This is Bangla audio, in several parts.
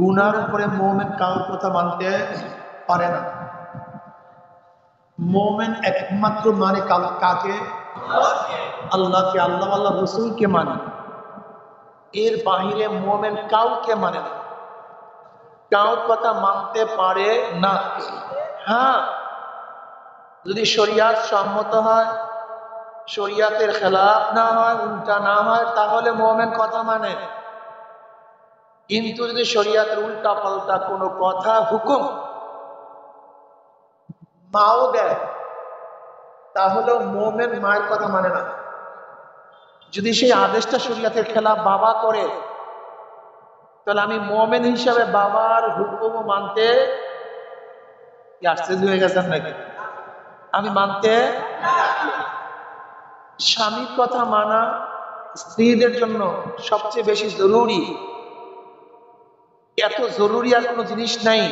গুনার উপরে মুমিন কারোর কথা মানতে পারে না। মুমিন একমাত্র মানে কাকে? আল্লাহকে, আল্লাহ আল্লাহ রসুলকে মানে। এর বাহিরে মুমিন কাউকে মানে না, কারোর কথা মানতে পারে না। হ্যাঁ, যদি শরিয়াত সম্মত হয়, শরিয়াতের খেলাফ না হয়, উল্টা না হয়, তাহলে মুমিন কথা মানে। কিন্তু যদি শরিয়াতের উল্টা পাল্টা কোনো কথা, হুকুম মাও দেয়, তাহলে মুমিন মায়ের কথা মানে না। যদি সেই আদেশটা শরিয়াতের খেলাফ বাবা করে, তাহলে আমি মুমিন হিসাবে বাবার হুকুম মানতে আশ্চর্য হয়ে গেছেন নাকি? আমি মানতে। স্বামীর কথা মানা স্ত্রীদের জন্য সবচেয়ে বেশি জরুরি। এত জরুরি আর কোনো জিনিস নাই।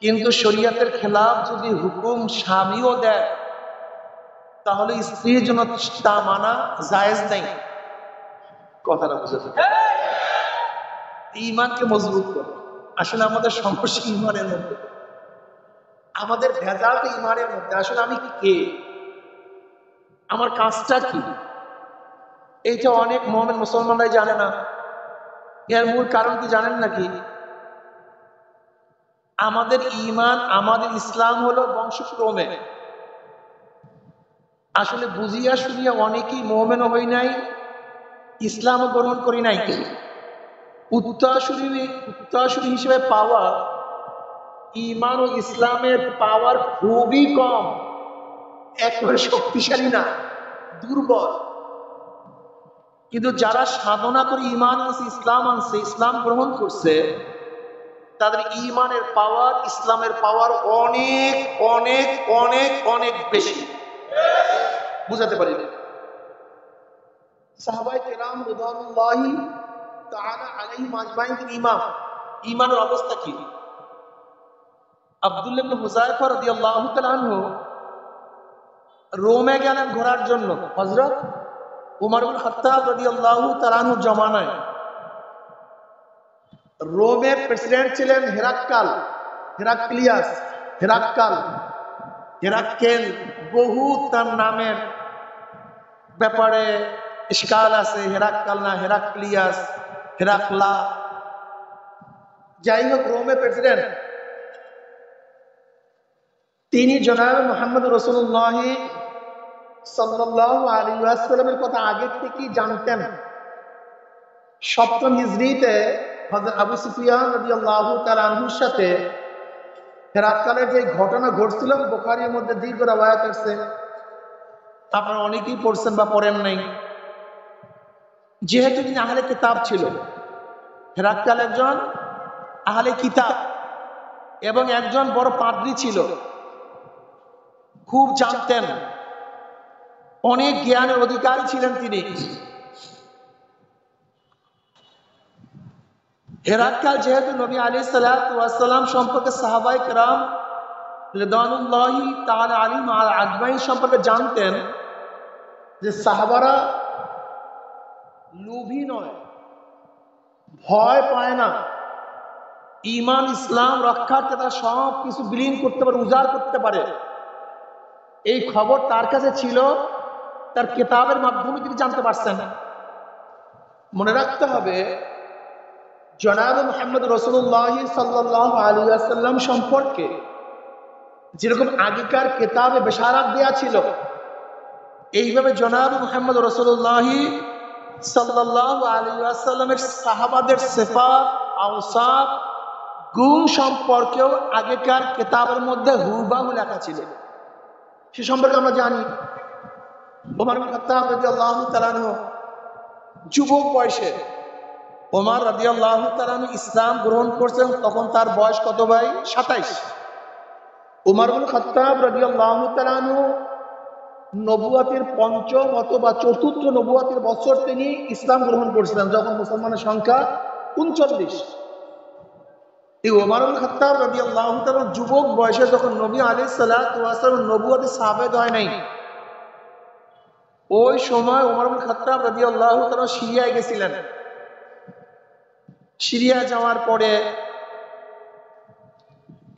কিন্তু শরিয়াতের খেলাফ যদি হুকুম স্বামীও দেয়, তাহলে স্ত্রীর জন্য তা মানা জায়েজ নাই। কথাটা বুঝেছে? ঈমানকে মজবুত করো। আসলে আমাদের সমস্যা ঈমানের মধ্যে, আমাদের ভেজালটা ঈমানের মধ্যে। আসলে আমি কে, আমার কাজটা কি, এইটা অনেক মুমিন মুসলমানরাই জানে না। এর মূল কারণ কি জানেন নাকি? আমাদের ঈমান, আমাদের ইসলাম হলো বংশক্রমে। আসলে বুঝিয়া শুনিয়া অনেকেই মুমিনও হই নাই, ইসলামও গ্রহণ করি নাই। উত্তরসূরি হিসেবে পাওয়া ঈমান ও ইসলামের পাওয়ার খুবই কম, একেবারে শক্তিশালী না, দুর্বল। কিন্তু যারা সাধনা করে ঈমান আনছে, ইসলাম আনছে, ইসলাম গ্রহণ করছে, তাদের ঈমানের পাওয়ার, ইসলামের পাওয়ার অনেক অনেক অনেক অনেক বেশি। বুঝাতে পারি না? সাহাবায়ে কেরাম রিদওয়ানুল্লাহি তাআলা আলাইহিম আজমাইন ইমাম, ঈমানের অবস্থা কি? আব্দুল্লাহ ইবনে হুযায়ফা রাদিয়াল্লাহু তাআলা আনহু রোমে গেলেন ঘোরার জন্য। হযরত উমর ইবনে খাত্তাব রাদিয়াল্লাহু তাআলা আনহু জমানায় রোমের প্রেসিডেন্ট ছিলেন হেরাক্কাল, হেরাক্লিয়াস, হেরাক্কাল, হেরাক্কেল, বহু তার নামের ব্যাপারে ইশকাল আছে। হেরাক্কাল না হেরাক্লিয়াস, হেরাক্লা, যাই হোক রোমের প্রেসিডেন্ট। তিনি জনাব মুহাম্মদ রাসূলুল্লাহ সাল্লাল্লাহু আলাইহি ওয়াসাল্লামের কথা আগে থেকেই জানতেন। সপ্তম হিজরিতে হযরত আবু সুফিয়ান রাদিয়াল্লাহু তাআলা আনহুর সাথে হেরাক্কালের যে ঘটনা ঘটছিল, বুখারীর মধ্যে দীর্ঘ রওয়ায়াত আছে, আপনারা অনেকেই পড়ছেন বা পড়েন নাই। যেহেতু তিনি আহলে কিতাব ছিল, হেরাক্কাল একজন আহলে কিতাব এবং একজন বড় পাদ্রী ছিল, খুব জানতেন, অনেক জ্ঞানের অধিকারী ছিলেন তিনি। হেরাক্কাল যেহেতু নবী আলাইহিস সালাতু ওয়াস সালাম সম্পর্কে সাহাবায়ে কেরাম রিদওয়ানুল্লাহি তাআলা আলাইহিম আজমাইন সম্পর্কে জানতেন যে সাহাবারা লোভী নয়, ভয় পায় না, ঈমান ইসলাম রক্ষার্থে তারা সব কিছু বিলীন করতে পারে, উজাড় করতে পারে। এই খবর তার কাছে ছিল, তার কিতাবের মাধ্যমে তিনি জানতে পারছেন। মনে রাখতে হবে, জনাব মুহাম্মদ রাসূলুল্লাহ সাল্লাল্লাহু আলাইহি ওয়াসাল্লাম সম্পর্কে যেরকম আগেকার কিতাবে বেশারাত দেয়া ছিল, এইভাবে জনাব মুহাম্মদ রাসূলুল্লাহ সাল্লাল্লাহু আলাইহি ওয়াসাল্লামের সাহাবাদের সিফাত, আওসাফ, গুণ সম্পর্কেও আগেকার কিতাবের মধ্যে হুবহু লেখা ছিল। সে সম্পর্কে আমরা জানি। ওমর ইবনে খাত্তাব রাদিয়াল্লাহু তাআলা আনহু যুবক বয়সে, ওমর রাদিয়াল্লাহু তাআলা আনহু ইসলাম গ্রহণ করছেন, তখন তার বয়স কত ভাই? 27। ওমর ইবনে খাত্তাব রাদিয়াল্লাহু তাআলা আনহু নবুয়াতের পঞ্চম অথবা চতুর্থ নবুয়াতের বছর তিনি ইসলাম গ্রহণ করেছিলেন, যখন মুসলমানের সংখ্যা 39। এই ওমর ইবনে খাত্তাব রাদিয়াল্লাহু তাআলা যুবক বয়সে যখন নবী আলাইহিস সালাতু ওয়াস সালাম নবুয়তে সাবেত হয় নাই, ওই সময় ওমর ইবনে খাত্তাব রাদিয়াল্লাহু তাআলা সিরিয়ায় গেছিলেন। সিরিয়া যাওয়ার পরে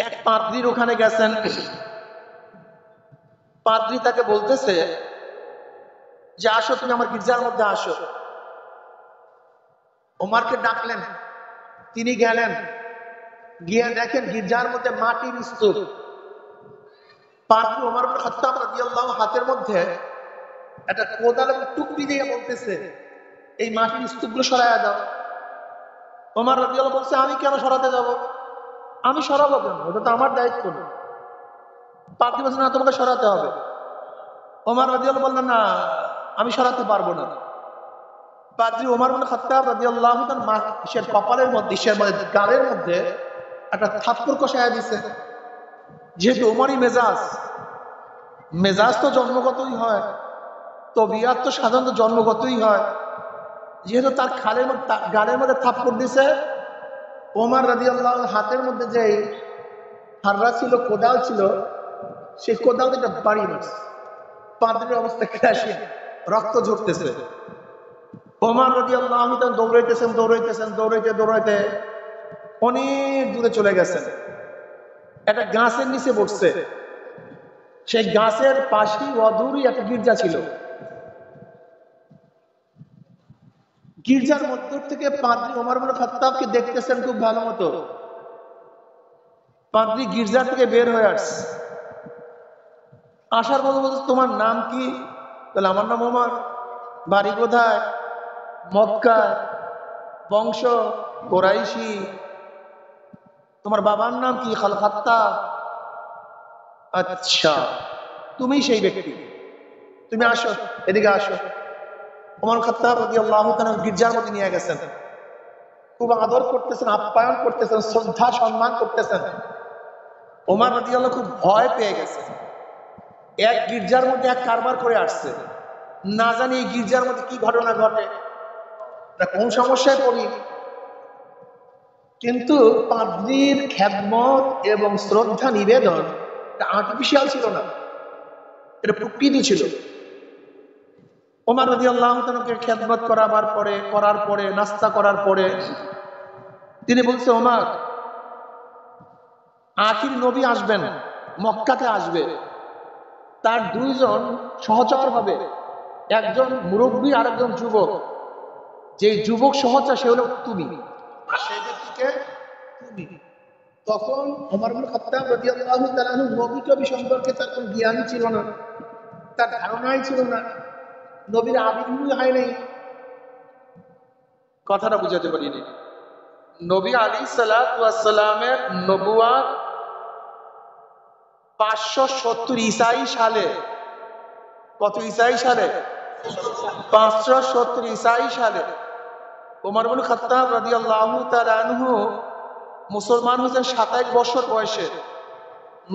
এক পাদ্রির ওখানে গেছেন। পাদ্রি তাকে বলতেছে যে আসো, তুমি আমার গির্জার মধ্যে আসো। ওমরকে ডাকলেন, তিনি গেলেন, গিয়ে দেখেন গির্জার মধ্যে মাটির স্তূপ। পাদ্রি ওমর ইবনে খাত্তাব রাদিয়াল্লাহু হাতের মধ্যে একটা কোদাল এবং টুকরি দিয়ে বলতেছে এই মাটির স্তূপগুলো সরাইয়া দাও। ওমর রাদিয়াল্লাহু বলছে আমি কেন সরাতে যাব? আমি সরাবো কেন? ওটা তো আমার দায়িত্ব না। পাদ্রি বলছে না, তোমাকে সরাতে হবে। ওমর রাদিয়াল্লাহু বললেন না, আমি সরাতে পারবো না। পাদ্রি ওমর ইবনে খাত্তাব রাদিয়াল্লাহু তাআলা মাটির কপালের মধ্যে, গালের মধ্যে একটা থাপ্পড় কষায়া দিছে। যেহেতু ওমরই মেজাজ, মেজাজ তো জন্মগতই হয়, তবিয়াত তো সাধারণত জন্মগতই হয়। যেহেতু তার গালের মধ্যে থাপ্পড় দিছে, ওমর রাদিয়াল্লাহু হাতের মধ্যে যে হাররা ছিল, কোদাল ছিল, সেই কোদাল একটা বাড়ি মারছে। পাদ্রির অবস্থা ক্রাশিয়া, রক্ত ঝরতেছে। ওমর রাদিয়াল্লাহু তাআলা দৌড়াইতে অনেক দূরে চলে গেছেন। একটা গাছের নিচে বসছে। সেই গাছের পাশেই অদূরই একটা গির্জা ছিল। গির্জার মধ্য থেকে পাদ্রি ওমর ইবনে খাত্তাবকে দেখতেছেন খুব ভালো মতো। পাদ্রি গির্জা থেকে বের হয়ে আসছে। আসার পর বলছে তোমার নাম কি? বলে আমার নাম ওমর। বাড়ি কোথায়? মক্কা। বংশ কোরাইশি। তোমার বাবার নাম কি? খাত্তাব। আচ্ছা, তুমি সেই ব্যক্তি, তুমি আসো, এদিকে আসো। ওমর খাত্তাব রাদিয়াল্লাহু তাআলা গির্জার মধ্যে নিয়ে গেছেন। খুব আদর করতেছেন, আপ্যায়ন করতেছেন, শ্রদ্ধা সম্মান করতেছেন। ওমর রাদিয়াল্লাহু খুব ভয় পেয়ে গেছে। এক গির্জার মধ্যে এক কারবার করে আসছে, না জানি এই গির্জার মধ্যে কি ঘটনা ঘটে, কোন সমস্যায় পড়ি। কিন্তু পাদ্রির খেদমত এবং শ্রদ্ধা নিবেদন আর্টিফিশিয়াল ছিল না, এটা প্রকৃতি ছিল। ওমর রাদিয়াল্লাহু তাআলাকে খেদমত করার পরে নাস্তা করার পরে তিনি বলছে ওমর, আখির নবী আসবেন, মক্কাতে আসবে, তার দুইজন সহচর হবে, একজন মুরব্বী আর একজন যুবক। যে যুবক সহচর সে হলো তুমি, সেই ব্যক্তিকে তুমি। তখন ওমর ইবনে খাত্তাব রাদিয়াল্লাহু তাআলা নবী কবি সম্পর্কে তার কোনো জ্ঞানই ছিল না, তার ধারণাই ছিল না, নবীর আবির্ভাবই হয় নাই। কথাটা বুঝাতে পারিনি। নবী আলাইহিস সালাতু ওয়াস সালামের নবুয়াত 570 ঈসাই সালে। কত ঈসাই সালে? 570 ঈসাই সালে ওমর ইবনে খাত্তাব রাদিয়াল্লাহু তাআলা আনহু মুসলমান হয়েছেন 27 বছর বয়সে,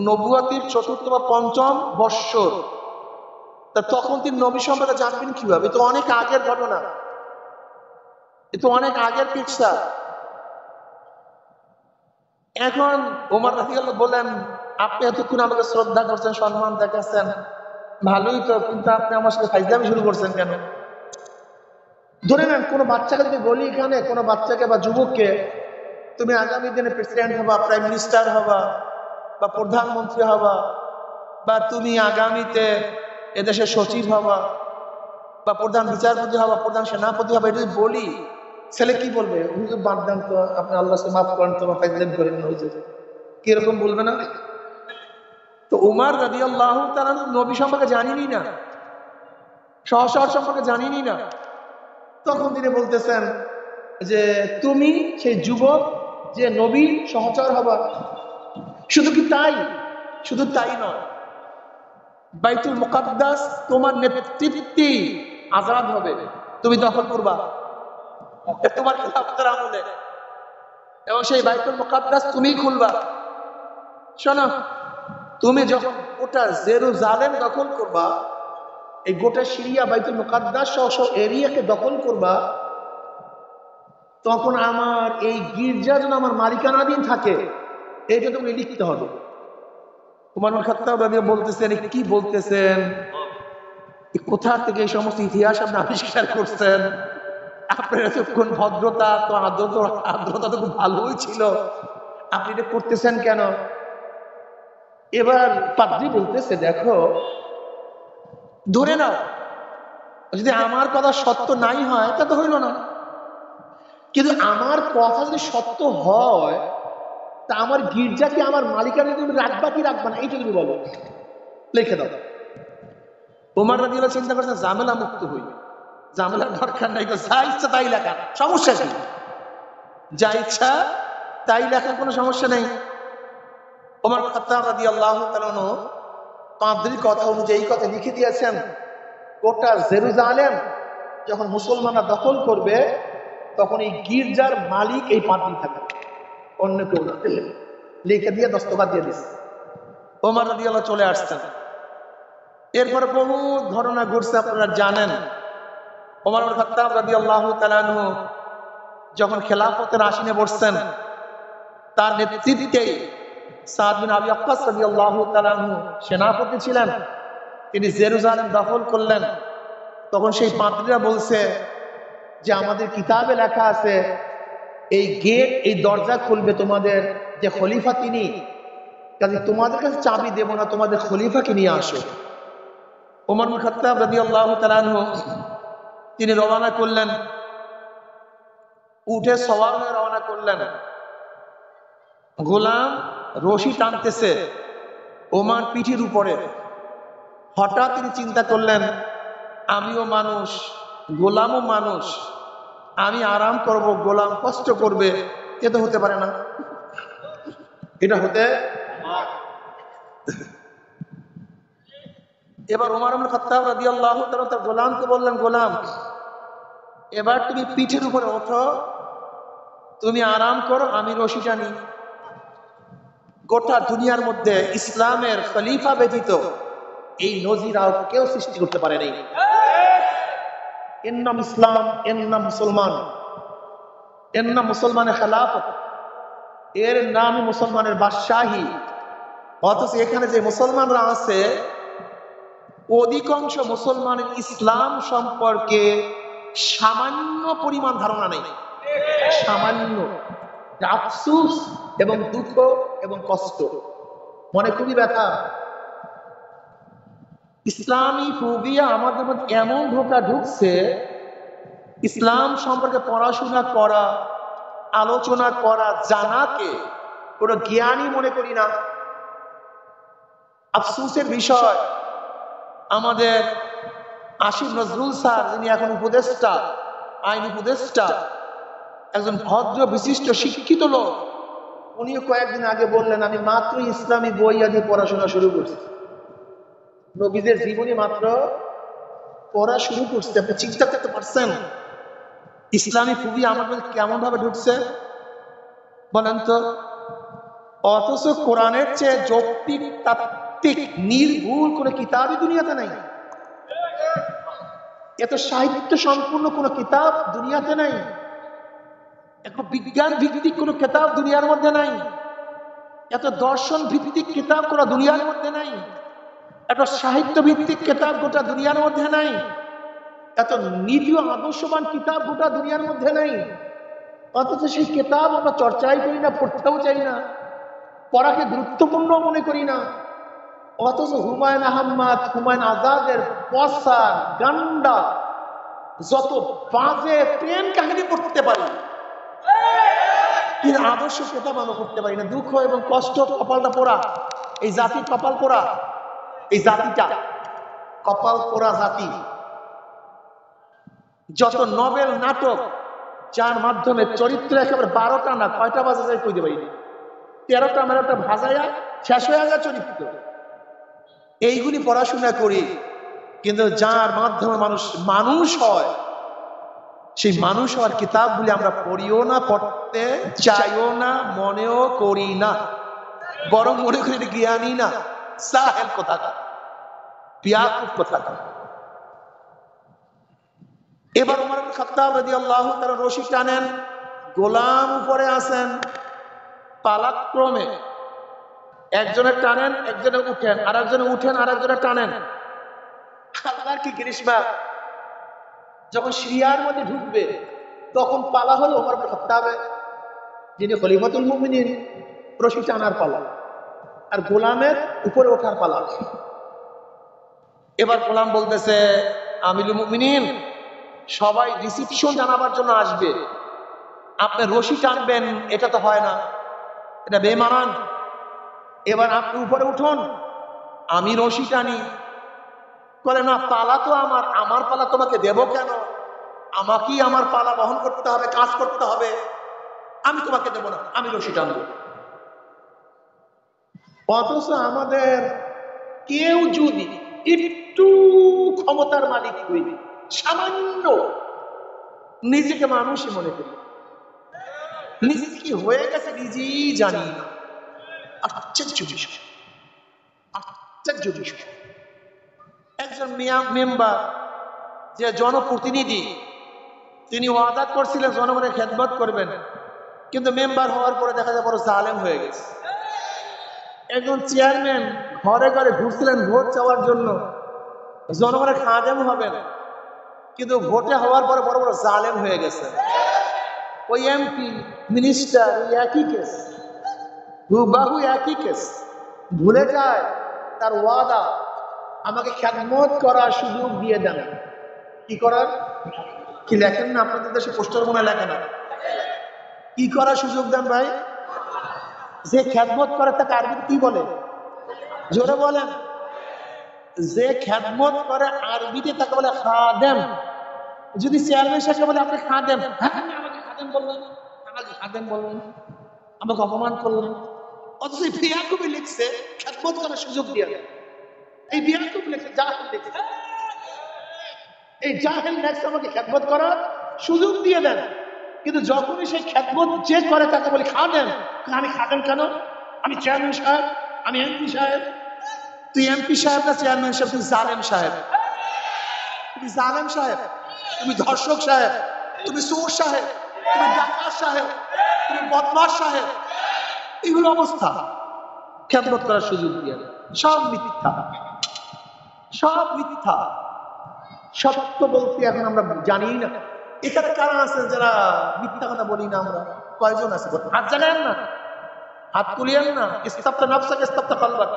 নবুয়াতির চতুর্থ বা পঞ্চম বৎসর। তা তখন তিনি নবী সম্পর্কে জানবেন কিভাবে? তো অনেক আগের ঘটনা, এ তো অনেক আগের কিচ্ছা। এখন ওমর রাদিয়াল্লাহু বলেন, আপনি এতক্ষণ আমাকে শ্রদ্ধা করছেন, সম্মান দেখাচ্ছেন, ভালোই তো, কিন্তু আপনি আমার সাথে ফাইজলামি শুরু করছেন কেন? ধরে নেন কোনো বাচ্চাকে যদি বলি, এখানে কোনো বাচ্চাকে বা যুবককে, তুমি আগামী দিনে প্রেসিডেন্ট হবা, প্রাইম মিনিস্টার হবা, বা প্রধানমন্ত্রী হবা, বা তুমি আগামীতে এদেশের সচিব হবা, বা প্রধান বিচারপতি হবা, প্রধান সেনাপতি হবা, এটা যদি বলি, ছেলে কি বলবে? হুজুর বাদ দেন তো, আপনি আল্লাহ মাফ করেন, তোমার ফাইজলামি করেন না হুজুর, কিরকম বলবে না? তো উমর রাদিয়াল্লাহু তাআলা নবী সম্পর্কে জানিনি না, সহচর সম্পর্কে জানিনি না। তখন তিনি বলতেছেন যে তুমি সেই যুবক যে নবী সহচর হবা। শুধু কি তাই? শুধু তাই নয়, বাইতুল মুকাদ্দাস তোমার নেতৃত্বে আজাদ হবে, তুমি দখল করবা তোমার খেলাফতের আমলে, এবং সেই বাইতুল মুকাদ্দাস তুমিই খুলবা। শোনো, তুমি যখন গোটা জেরুজালেম দখল করবা, এই গোটা সিরিয়া বাইতুল মুকাদ্দাস সহ এরিয়াকে দখল করবা, তখন আমার এই গির্জা যেন আমার মালিকানাধীন থাকে, এটা তুমি লিখতে হবে। ওমর ইবনে খাত্তাব রাদিয়াল্লাহু বলতেছেন, কি বলতেছেন? কোথা থেকে এই সমস্ত ইতিহাস আপনি আবিষ্কার করছেন? আপনার এতক্ষণ ভদ্রতা তো আর্দ্রতা তো খুব ভালোই ছিল, আপনি এটা করতেছেন কেন? এবার পাদ্রী বলতেছে, দেখো ধরে নাও যদি আমার কথা সত্য নাই হয় তা তো হইল না, কিন্তু আমার কথা যদি সত্য হয় তা আমার গির্জা কি আমার মালিকানা তুমি রাখবা কি রাখবা না, এইটা তুমি বলো, লিখে দাও। ওমর রাদিয়াল্লাহু চিন্তা করছেন ঝামেলা মুক্ত হই, ঝামেলার দরকার নাই, তো যা ইচ্ছা তাই লেখা, সমস্যা কি? যা ইচ্ছা তাই লেখার কোনো সমস্যা নেই। ওমর খাত্তাব রাদিয়াল্লাহু তাআলা আনহু পাদ্রীর কথা অনুযায়ী এই কথা লিখে দিয়েছেন। গোটা জেরুজালেম যখন মুসলমানরা দখল করবে তখন এই গির্জার মালিক এই পাদ্রী থাকবে, অন্য কেউ না। লিখে দিয়ে দস্তখত দিয়ে দিচ্ছে। ওমর রাদিয়াল্লাহু চলে আসছেন। এরপরে বহু ঘটনা ঘটছে, আপনারা জানেন। ওমর ইবনে খাত্তাব রাদিয়াল্লাহু তাআলা আনহু যখন খেলাফতের আসনে বসছেন, তার নেতৃত্বে সাদ বিন আবি ওয়াক্কাস রাদিয়াল্লাহু তাআলা আনহু সেনাপতি ছিলেন। তিনি জেরুজালেম দখল করলেন। তখন সেই পাদ্রীরা বলছে যে আমাদের কিতাবে লেখা আছে এই গেট, এই দরজা খুলবে তোমাদের যে খলিফা তিনি, কাজে তোমাদের কাছে চাবি দেব না, তোমাদের খলিফাকে নিয়ে আসো। ওমর ইবনে খাত্তাব রাদিয়াল্লাহু তাআলা আনহু তিনি রওনা করলেন, উঠে সওয়ার হয়ে রওনা করলেন। গোলাম রশি টানতেছে ওমর পিঠির উপরে। হঠাৎ তিনি চিন্তা করলেন, আমিও মানুষ, গোলামও মানুষ, আমি আরাম করব, গোলাম কষ্ট করবে, এ তো হতে পারে না। এটা হতে এবার ওমর ইবনে খাত্তাব রাদিয়াল্লাহু তাআলা তার গোলামকে বললেন, গোলাম এবার তুমি পিঠের উপরে ওঠো, তুমি আরাম করো, আমি রশি টানি। গোটা দুনিয়ার মধ্যে ইসলামের খলিফা ব্যতীত এই নজির আর কেউ সৃষ্টি করতে পারে নাই। এর নাম ইসলাম, এর নাম মুসলমান, এর নাম মুসলমানের খেলাফত, এর নাম মুসলমানের বাদশাহী। অথচ এখানে যে মুসলমানরা আছে অধিকাংশ মুসলমানের ইসলাম সম্পর্কে সামান্য পরিমাণ ধারণা নেই, সামান্য। আফসোস এবং দুঃখ এবং কষ্ট, মনে খুবই ব্যথা। ইসলামী ফোবিয়া আমাদের মধ্যে এমন ধোঁকা ঢুকছে, ইসলাম সম্পর্কে পড়াশোনা করা, আলোচনা করা, জানাকে কোনো জ্ঞানী মনে করি না। আফসোসের বিষয়, আমাদের আসিফ নজরুল স্যার, যিনি এখন উপদেষ্টা, আইন উপদেষ্টা, একজন ভদ্র বিশিষ্ট শিক্ষিত লোক, উনিও কয়েকদিন আগে বললেন আমি মাত্র ইসলামী বই আদি পড়াশোনা শুরু করছি। নবীদের জীবনী মাত্র পড়া শুরু করছে। আপনি চিন্তা করতে পারছেন ইসলামী খুবই আমার মধ্যে কেমন ভাবে ঢুকছে বলেন তো? অথচ কোরআনের চেয়ে যৌক্তিক, তাত্ত্বিক, নির্ভুল কোন কিতাবই দুনিয়াতে নাই। এত সাহিত্য সম্পূর্ণ কোন কিতাব দুনিয়াতে নাই। এত বিজ্ঞান ভিত্তিক কোন কিতাব দুনিয়ার মধ্যে নাই। এত দর্শন ভিত্তিক কিতাব কোন দুনিয়ার মধ্যে নাই। এত সাহিত্য ভিত্তিক কিতাব গোটা দুনিয়ার মধ্যে নাই। এত নীতি ও আদর্শবান কিতাব গোটা দুনিয়ার মধ্যে নাই। অথচ সেই কিতাব আমরা চর্চাই করি না, পড়তেও চাই না, পড়াকে গুরুত্বপূর্ণ মনে করি না। অথচ হুমায়ুন আহমদ, হুমায়ুন আজাদের পসা গান্ডা যত বাজে প্রেম কাহিনী পড়তে পারি, কিন্তু আদর্শ কিতাব আমরা পড়তে পারি না। দুঃখ এবং কষ্ট, কপালটা পোড়া, এই জাতির কপাল পোড়া, এই জাতিটা কপাল পোড়া জাতি। যত নভেল, নাটক যার মাধ্যমে চরিত্র একেবারে 12টা না কয়টা বাজে যায় কইতে পারি, 13টা 12টা ভাজায়া শেষ হয়ে যায় চরিত্র, এইগুলি পড়াশোনা করি। কিন্তু যার মাধ্যমে মানুষ মানুষ হয়, সেই মানুষ হওয়ার কিতাবগুলি আমরা পড়িও না, পড়তে চাইও না, মনেও করি না, বরং মনে করি এটা জ্ঞানী না, সাহেল কোথাকার, বিয়াকুব কোথাকার। এবার ওমর ইবনে খাত্তাব রাদিয়াল্লাহু তাআলা রশি টানেন, গোলাম উপরে আছেন, পালাক্রমে একজনে টানেন, একজনে উঠেন, আর একজনে উঠেন, আর একজনে টানেন। আল্লাহর কি গ্রীষ্মা, যখন সিরিয়ার মধ্যে ঢুকবে তখন পালা হলো ওমর ইবনে খাত্তাবের, যিনি খলিফাতুল মুমিনিন, রশি টানার পালা, আর গোলামের উপরে ওঠার পালা। এবার গোলাম বলতেছে, আমিরুল মুমিনিন, সবাই রিসিপশন জানাবার জন্য আসবে, আপনি রশি টানবেন, এটা তো হয় না, এটা বেমানান। এবার আপনি উপরে উঠুন, আমি রশি টানি। বলে, না, পালা তো আমার, আমার পালা তোমাকে দেব কেন? আমাকেই আমার পালা বহন করতে হবে, কাজ করতে হবে, আমি তোমাকে দেব না, আমি রশি টানবো। অথচ আমাদের কেউ যদি একটু ক্ষমতার মালিক হই, সামান্য নিজেকে মানুষই মনে করি, নিজে কি হয়ে গেছে নিজেই জানি না। আশ্চর্য বিষয়, আশ্চর্য বিষয়। একজন মেম্বার, যে জনপ্রতিনিধি, তিনি ওয়াদা করছিলেন জনগণের খেদমত করবেন, কিন্তু মেম্বার হওয়ার পরে দেখা যায় বড় জালেম হয়ে গেছে। একজন চেয়ারম্যান ঘরে ঘরে ঘুরছিলেন ভোট চাওয়ার জন্য, জনগণের খাদেম হবেন, কিন্তু ভোটে হওয়ার পরে বড় বড় জালেম হয়ে গেছে। ওই এমপি মিনিস্টার একই কেস, হুবাহু একই কেস। ভুলে যায় তার ওয়াদা, আমাকে খেদমত করার সুযোগ দিয়ে দেন। কি করার? কি লেখেন না আপনাদের দেশে পোস্টার মনে লেখে না? কি করার সুযোগ দেন ভাই? যে খেদমত করে তাকে আরবিতে কি বলে? জোরে বলেন। যে খেদমত করে আরবিতে তাকে বলে খাদেম। যদি চেয়ারম্যান সাহেব বলে আপনি খাদেম, হ্যাঁ আমাকে খাদেম বললেন, আমাকে খাদেম বললেন, আমাকে অপমান করলেন। অথচ বিয়াকুবি লিখছে খেদমত করার সুযোগ দিয়ে দেন। এই বিয়াকুব লিখছে, জাহেল লিখছে, এই জাহেল লিখছে আমাকে খেদমত করার সুযোগ দিয়ে দেন। কিন্তু যখনই সেই খেদমত যে করে তাকে বলি খাদেম। আমি খাদেম কেন? আমি চেয়ারম্যান সাহেব, আমি এমপি সাহেব। তুই এমপি সাহেব না চেয়ারম্যান সাহেব? তুই জালেম সাহেব, তুমি জালেম সাহেব, তুমি ধর্ষক সাহেব, তুমি চোর সাহেব, তুমি ডাকাত সাহেব, তুমি বদমাশ সাহেব। এগুলো অবস্থা। খেদমত করার সুযোগ দিয়ে সব মিথ্যা, সব মিথ্যা। সত্য বলতে এখন আমরা জানি না। এখানে কারা আছেন যারা মিথ্যা কথা বলি না? আমরা কয়জন আছে? হাত জানেন না, হাত তুলিয়েন না। ইস্তাবতা নাফসাক, ইস্তাবতা কলবাক,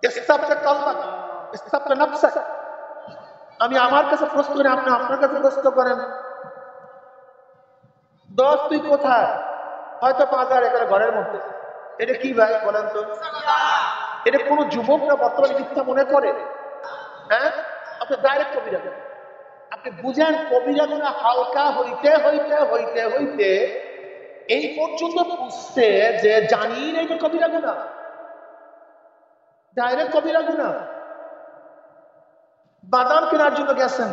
ইস্তাবতা কলবাক, ইস্তাবতা নাফসাক। আমি আমার কাছে প্রশ্ন করি, আপনি আপনার কাছে প্রশ্ন করেন। দোস্ত তুই কোথায়? হয়তো বাজার, এখানে ঘরের মধ্যে। এটা কি ভাই বলেন তো? এটা কোন যুবকরা বর্তমানে মিথ্যা মনে করে? হ্যাঁ, আপনি ডাইরেক্ট কবিরা গুনাহ। আপনি বুঝেন কবিরা গুনাহ হালকা হইতে হইতে হইতে হইতে এই পর্যন্ত বুঝছে যে জানি না এটা কবিরা গুনাহ, ডাইরেক্ট কবিরা গুনাহ। বাদাম কেনার জন্য গেছেন,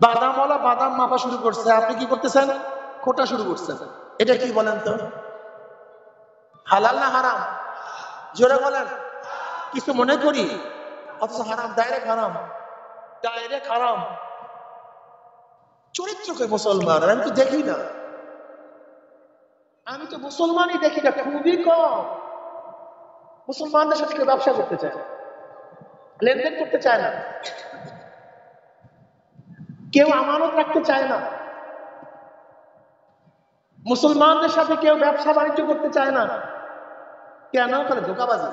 বাদামওয়ালা বাদাম মাপা শুরু করছে, আপনি কি করতেছেন? খোটা শুরু করছেন। এটা কি বলেন তো? হালাল না হারাম? জোরে বলেন। কিছু মনে করি, অথচ হারাম, ডাইরেক্ট হারাম, ডাইরেক্ট হারাম। চরিত্র কে মুসলমান? আমি তো দেখি না, আমি তো মুসলমানই দেখি না, খুবই কম। মুসলমানদের সাথে কেউ ব্যবসা করতে চায় না, লেনদেন করতে চায় না, কেউ আমানত রাখতে চায় না, মুসলমানদের সাথে কেউ ব্যবসা বাণিজ্য করতে চায় না। কেন? করে ধোঁকাবাজি,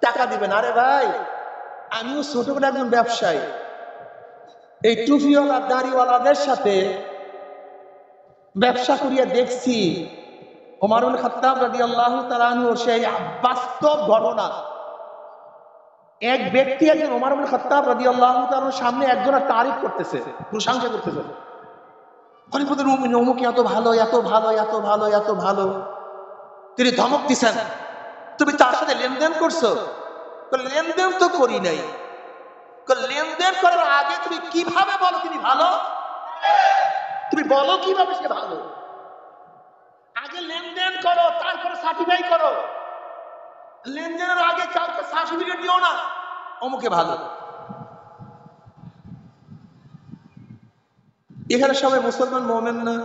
টাকা দিবেন। আরে ভাই, আমিও ছোটবেলা একজন ব্যবসায়ী, এই টুপিওয়ালা দাড়িওয়ালাদের সাথে ব্যবসা করিয়া দেখছি। ওমর ইবনে খাত্তাব রাদিয়াল্লাহু তাআলা আনহু, সেই বাস্তব ঘটনা। এক ব্যক্তি একজন ওমর ইবনে খাত্তাব রাদিয়াল্লাহু তাআলার সামনে একজনের তারিফ করতেছে, প্রশংসা করতেছে। খলিফাতুল মুমিনিন অমুক এত ভালো, এত ভালো, এত ভালো, এত ভালো। তিনি ধমক দিচ্ছেন, তুমি তার সাথে লেনদেন করছো? লেনদেন তো করি নাই। লেনদেন করার আগে তুমি কিভাবে বলো তিনি ভালো? তুমি বলো কিভাবে সে ভালো? আগে লেনদেন করো, তারপরে সার্টিফাই করো। লেনদেনের আগে কাউকে সার্টিফিকেট দিও না অমুকে ভালো। এখানে সবাই মুসলমান, মুমিন না?